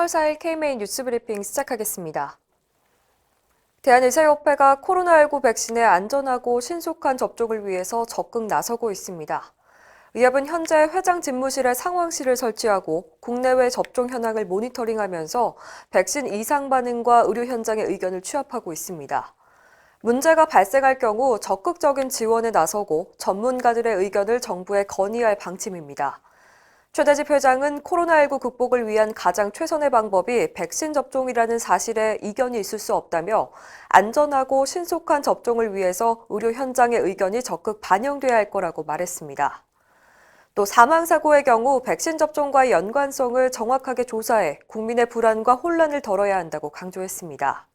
10월 4일 KMA 뉴스브리핑 시작하겠습니다. 대한의사협회가 코로나19 백신의 안전하고 신속한 접종을 위해서 적극 나서고 있습니다. 의협은 현재 회장 집무실에 상황실을 설치하고 국내외 접종 현황을 모니터링하면서 백신 이상 반응과 의료 현장의 의견을 취합하고 있습니다. 문제가 발생할 경우 적극적인 지원에 나서고 전문가들의 의견을 정부에 건의할 방침입니다. 최대집 회장은 코로나19 극복을 위한 가장 최선의 방법이 백신 접종이라는 사실에 이견이 있을 수 없다며 안전하고 신속한 접종을 위해서 의료 현장의 의견이 적극 반영돼야 할 거라고 말했습니다. 또 사망사고의 경우 백신 접종과의 연관성을 정확하게 조사해 국민의 불안과 혼란을 덜어야 한다고 강조했습니다.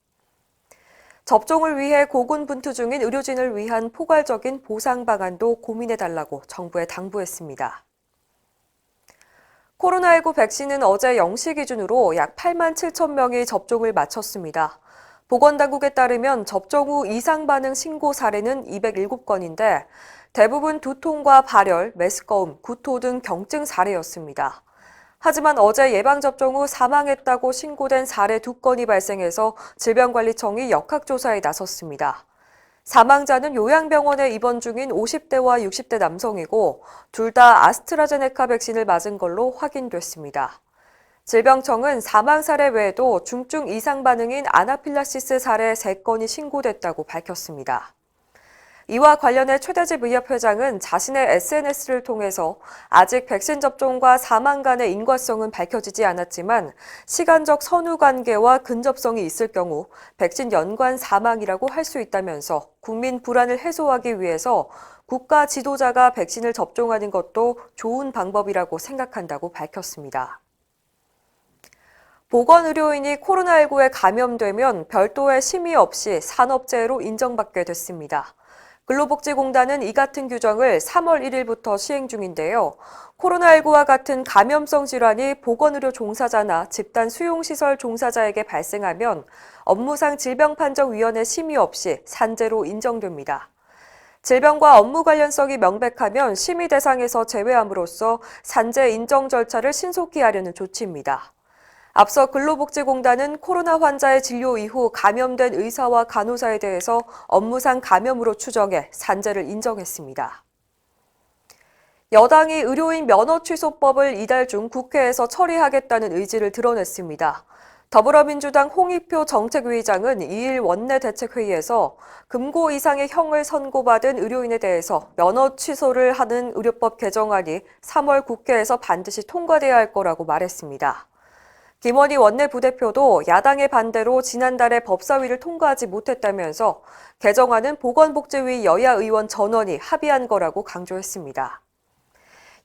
접종을 위해 고군분투 중인 의료진을 위한 포괄적인 보상 방안도 고민해달라고 정부에 당부했습니다. 코로나19 백신은 어제 0시 기준으로 약 8만 7천 명이 접종을 마쳤습니다. 보건당국에 따르면 접종 후 이상 반응 신고 사례는 207건인데 대부분 두통과 발열, 메스꺼움, 구토 등 경증 사례였습니다. 하지만 어제 예방접종 후 사망했다고 신고된 사례 2건이 발생해서 질병관리청이 역학조사에 나섰습니다. 사망자는 요양병원에 입원 중인 50대와 60대 남성이고 둘 다 아스트라제네카 백신을 맞은 걸로 확인됐습니다. 질병청은 사망 사례 외에도 중증 이상 반응인 아나필락시스 사례 3건이 신고됐다고 밝혔습니다. 이와 관련해 최대집 의협 회장은 자신의 SNS를 통해서 아직 백신 접종과 사망 간의 인과성은 밝혀지지 않았지만 시간적 선후 관계와 근접성이 있을 경우 백신 연관 사망이라고 할 수 있다면서 국민 불안을 해소하기 위해서 국가 지도자가 백신을 접종하는 것도 좋은 방법이라고 생각한다고 밝혔습니다. 보건의료인이 코로나19에 감염되면 별도의 심의 없이 산업재해로 인정받게 됐습니다. 근로복지공단은 이 같은 규정을 3월 1일부터 시행 중인데요. 코로나19와 같은 감염성 질환이 보건의료 종사자나 집단 수용시설 종사자에게 발생하면 업무상 질병판정위원회 심의 없이 산재로 인정됩니다. 질병과 업무 관련성이 명백하면 심의 대상에서 제외함으로써 산재 인정 절차를 신속히 하려는 조치입니다. 앞서 근로복지공단은 코로나 환자의 진료 이후 감염된 의사와 간호사에 대해서 업무상 감염으로 추정해 산재를 인정했습니다. 여당이 의료인 면허 취소법을 이달 중 국회에서 처리하겠다는 의지를 드러냈습니다. 더불어민주당 홍익표 정책위의장은 2일 원내대책회의에서 금고 이상의 형을 선고받은 의료인에 대해서 면허 취소를 하는 의료법 개정안이 3월 국회에서 반드시 통과돼야 할 거라고 말했습니다. 김원희 원내부대표도 야당의 반대로 지난달에 법사위를 통과하지 못했다면서 개정안은 보건복지위 여야 의원 전원이 합의한 거라고 강조했습니다.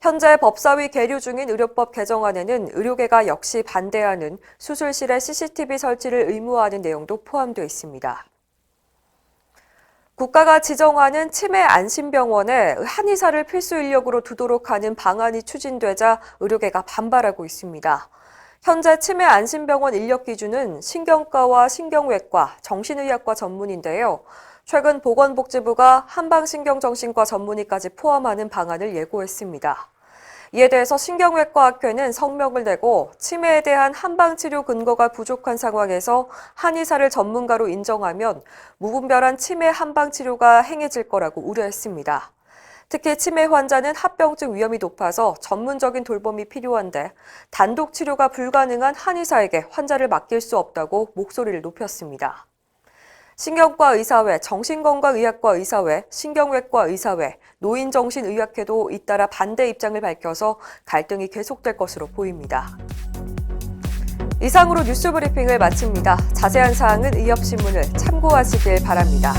현재 법사위 계류 중인 의료법 개정안에는 의료계가 역시 반대하는 수술실에 CCTV 설치를 의무화하는 내용도 포함되어 있습니다. 국가가 지정하는 치매 안심병원에 한의사를 필수 인력으로 두도록 하는 방안이 추진되자 의료계가 반발하고 있습니다. 현재 치매 안심병원 인력 기준은 신경과와 신경외과, 정신의학과 전문인데요. 최근 보건복지부가 한방신경정신과 전문의까지 포함하는 방안을 예고했습니다. 이에 대해서 신경외과학회는 성명을 내고 치매에 대한 한방치료 근거가 부족한 상황에서 한의사를 전문가로 인정하면 무분별한 치매 한방치료가 행해질 거라고 우려했습니다. 특히 치매 환자는 합병증 위험이 높아서 전문적인 돌봄이 필요한데 단독 치료가 불가능한 한의사에게 환자를 맡길 수 없다고 목소리를 높였습니다. 신경과 의사회, 정신건강의학과 의사회, 신경외과 의사회, 노인정신의학회도 잇따라 반대 입장을 밝혀서 갈등이 계속될 것으로 보입니다. 이상으로 뉴스브리핑을 마칩니다. 자세한 사항은 의협신문을 참고하시길 바랍니다.